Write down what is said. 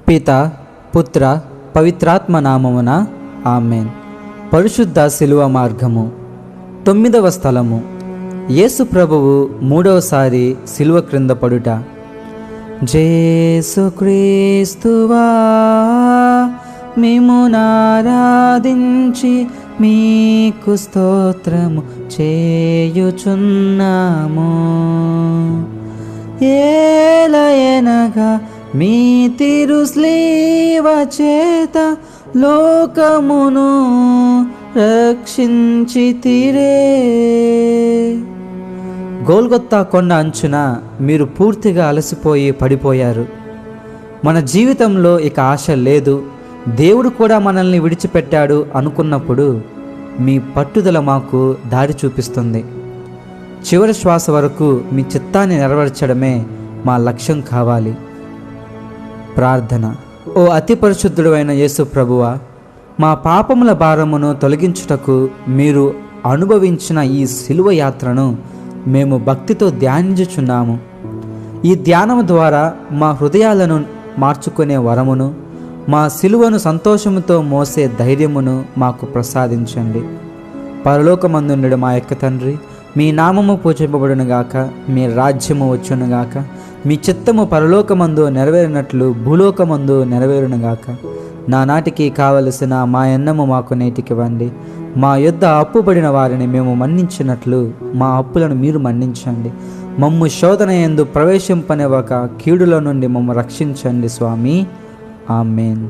పిత, పుత్ర, పవిత్రాత్మ నామమున ఆమెన్. పరిశుద్ధ శిలువ మార్గము. 9వ స్థలము. యేసు ప్రభువు 3వసారి శిలువ క్రింద పడుట. జేసుక్రీస్తువా మిమ్మునారాధించి మీకు స్తోత్రము చేయుచున్నాము. ఏలయనగా మీ తిరుస్లీవ చేత లోకమును రక్షించితిరే. గోల్గొత్తా కొండ అంచున మీరు పూర్తిగా అలసిపోయి పడిపోయారు. మన జీవితంలో ఇక ఆశ లేదు, దేవుడు కూడా మనల్ని విడిచిపెట్టాడు అనుకున్నప్పుడు మీ పట్టుదల మాకు దారి చూపిస్తుంది. చివరి శ్వాస వరకు మీ చిత్తాన్ని నెరవేర్చడమే మా లక్ష్యం కావాలి. ప్రార్థన. ఓ అతి పరిశుద్ధుడు అయిన యేసు ప్రభువా, మా పాపముల భారమును తొలగించుటకు మీరు అనుభవించిన ఈ శిలువ యాత్రను మేము భక్తితో ధ్యానించుచున్నాము. ఈ ధ్యానము ద్వారా మా హృదయాలను మార్చుకునే వరమును, మా శిలువను సంతోషముతో మోసే ధైర్యమును మాకు ప్రసాదించండి. పరలోకమందుండు మా యొక్క తండ్రి, మీ నామము పూజింపబడునుగాక, మీ రాజ్యము వచ్చునుగాక, మీ చిత్తము పరలోకమందు నెరవేరినట్లు భూలోకమందు నెరవేరునుగాక. నానాటికి కావలసిన మా అన్నము మాకు నేటికివ్వండి. మా యొద్ద అప్పుబడిన వారిని మేము మన్నించినట్లు మా అప్పులను మీరు మన్నించండి. మమ్ము శోధన యందు ప్రవేశింపనివ్వక కీడుల నుండి మమ్ము రక్షించండి స్వామి. ఆమెన్.